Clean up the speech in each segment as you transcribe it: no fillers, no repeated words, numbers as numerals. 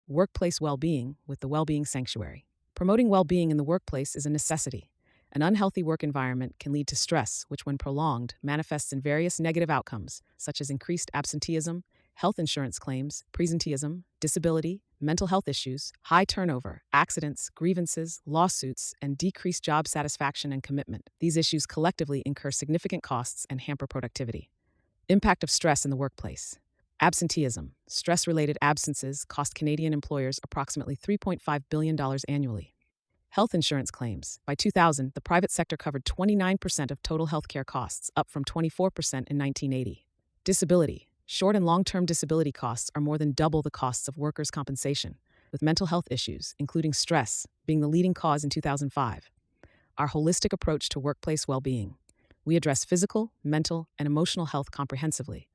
workplace well-being with the Wellbeing Sanctuary. Promoting well-being in the workplace is a necessity. An unhealthy work environment can lead to stress, which, when prolonged, manifests in various negative outcomes, such as increased absenteeism, health insurance claims, presenteeism, disability, mental health issues, high turnover, accidents, grievances, lawsuits, and decreased job satisfaction and commitment. These issues collectively incur significant costs and hamper productivity. Impact of stress in the workplace. Absenteeism. Stress-related absences cost Canadian employers approximately $3.5 billion annually. Health insurance claims. By 2000, the private sector covered 29% of total healthcare costs, up from 24% in 1980. Disability. Short and long-term disability costs are more than double the costs of workers' compensation, with mental health issues, including stress, being the leading cause in 2005. Our holistic approach to workplace well-being. We address physical, mental, and emotional health comprehensively.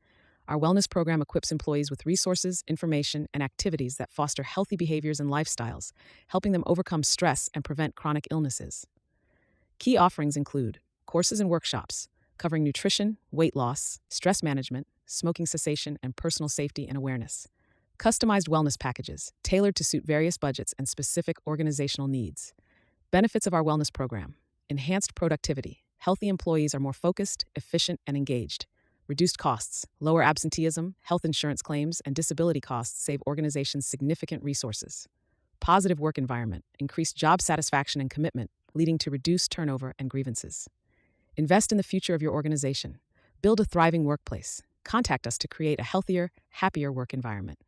Our wellness program equips employees with resources, information, and activities that foster healthy behaviors and lifestyles, helping them overcome stress and prevent chronic illnesses. Key offerings include courses and workshops covering nutrition, weight loss, stress management, smoking cessation, and personal safety and awareness. Customized wellness packages, tailored to suit various budgets and specific organizational needs. Benefits of our wellness program. Enhanced productivity. Healthy employees are more focused, efficient, and engaged. Reduced costs, lower absenteeism, health insurance claims, and disability costs save organizations significant resources. Positive work environment, increased job satisfaction and commitment, leading to reduced turnover and grievances. Invest in the future of your organization. Build a thriving workplace. Contact us to create a healthier, happier work environment.